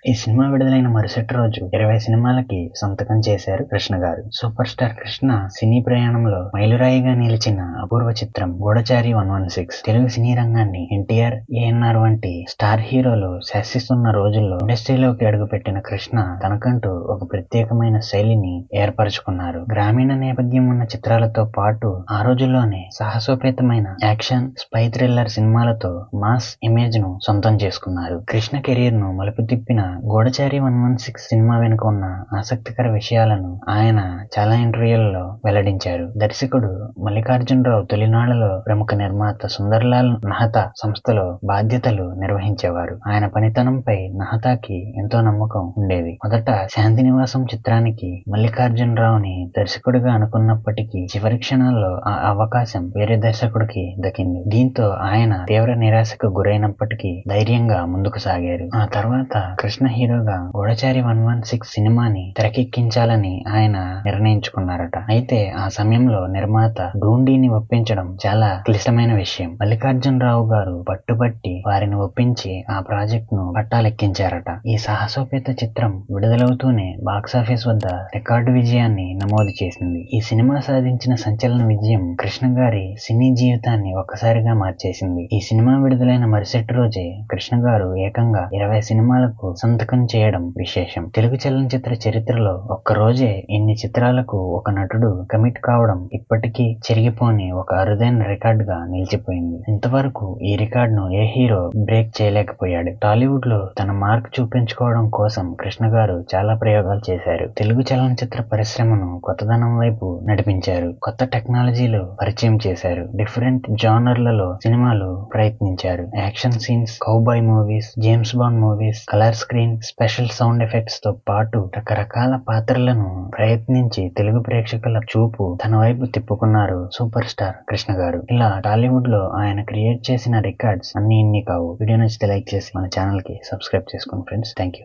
ఈ సినిమా విడుదలైన మరుసటి రోజు 20 సినిమాలకి సంతకం చేశారు కృష్ణ గారు. సూపర్ స్టార్ కృష్ణ సినీ ప్రయాణంలో మైలురాయిగా నిలిచిన అపూర్వ చిత్రం గూఢచారి 116. తెలుగు సినీ రంగాన్ని ఎన్టీఆర్, ఏఎన్ఆర్ వంటి స్టార్ హీరోలు శాసిస్తున్న రోజుల్లో ఇండస్ట్రీలోకి అడుగుపెట్టిన కృష్ణ తనకంటూ ఒక ప్రత్యేకమైన శైలిని ఏర్పరచుకున్నారు. గ్రామీణ నేపథ్యం ఉన్న చిత్రాలతో పాటు ఆ రోజుల్లోనే సాహసోపేతమైన యాక్షన్, స్పై థ్రిల్లర్ సినిమాలతో మాస్ ఇమేజ్ ను సొంతం చేసుకున్నారు. కృష్ణ కెరీర్ ను మలుపు తిప్పిన గూఢచారి 116 సినిమా వెనుక ఉన్న ఆసక్తికర విషయాలను ఆయన చాలా ఇంటర్వ్యూలలో వెల్లడించారు. దర్శకుడు మల్లికార్జునరావు తొలినాళ్లలో ప్రముఖ నిర్మాత సుందర్లాల్ నహతా సంస్థలో బాధ్యతలు నిర్వహించేవారు. ఆయన పనితనంపై నహతాకి ఎంతో నమ్మకం ఉండేది. మొదట శాంతినివాసం చిత్రానికి మల్లికార్జునరావుని దర్శకుడిగా అనుకున్నప్పటికీ చివరి క్షణాల్లో ఆ అవకాశం వేరే దర్శకుడికి దక్కింది. దీంతో ఆయన తీవ్ర నిరాశకు గురైనప్పటికీ ధైర్యంగా ముందుకు సాగారు. ఆ తర్వాత కృష్ణ హీరోగా గూఢచారి 116 సినిమాని తెరకెక్కించాలని ఆయన నిర్ణయించుకున్నారట. అయితే ఆ సమయంలో నిర్మాత ఢూంఢీని ఒప్పించడం చాలా క్లిష్టమైన విషయం. మల్లికార్జునరావు గారు పట్టుబట్టి వారిని ఒప్పించి ఆ ప్రాజెక్ట్ ను పట్టాలెక్కించారట. ఈ సాహసోపేత చిత్రం విడుదలవుతూనే బాక్సాఫీస్ వద్ద రికార్డు విజయాన్ని నమోదు చేసింది. ఈ సినిమా సాధించిన సంచలన విజయం కృష్ణ గారి సినీ జీవితాన్ని ఒక్కసారిగా మార్చేసింది. ఈ సినిమా విడుదలైన మరుసటి రోజే కృష్ణ గారు ఏకంగా 20 సినిమాలకు సంతకం చేయడం విశేషం. తెలుగు చలనచిత్ర చరిత్రలో ఒక్కరోజే ఇన్ని చిత్రాలకు ఒక నటుడు కమిట్ కావడం ఇప్పటికీ చెరిగిపోని ఒక అరుదైన రికార్డ్ గా నిలిచిపోయింది. ఇంతవరకు ఈ రికార్డును ఏ హీరో బ్రేక్ చేయలేకపోయాడు. టాలీవుడ్ లో తన మార్క్ చూపించుకోవడం కోసం కృష్ణ గారు చాలా ప్రయోగాలు చేశారు. తెలుగు చలనచిత్ర పరిశ్రమను కొత్తదనం వైపు నడిపించారు. కొత్త టెక్నాలజీలు పరిచయం చేశారు. డిఫరెంట్ జానర్లలో సినిమాలు ప్రయత్నించారు. Action scenes, cowboy movies, James bond movies, colour screen, special sound effects తో పాటు రకరకాల పాత్రలను ప్రయత్నించి తెలుగు ప్రేక్షకుల చూపు తన వైపు తిప్పుకున్నారు సూపర్ స్టార్ కృష్ణ గారు. ఇలా టాలీవుడ్ లో ఆయన క్రియేట్ చేసిన రికార్డ్స్ అన్ని ఇన్ని కావు. వీడియో నచ్చితే లైక్ చేసి మన ఛానల్ కి సబ్స్క్రైబ్ చేసుకోండి ఫ్రెండ్స్. Thank you.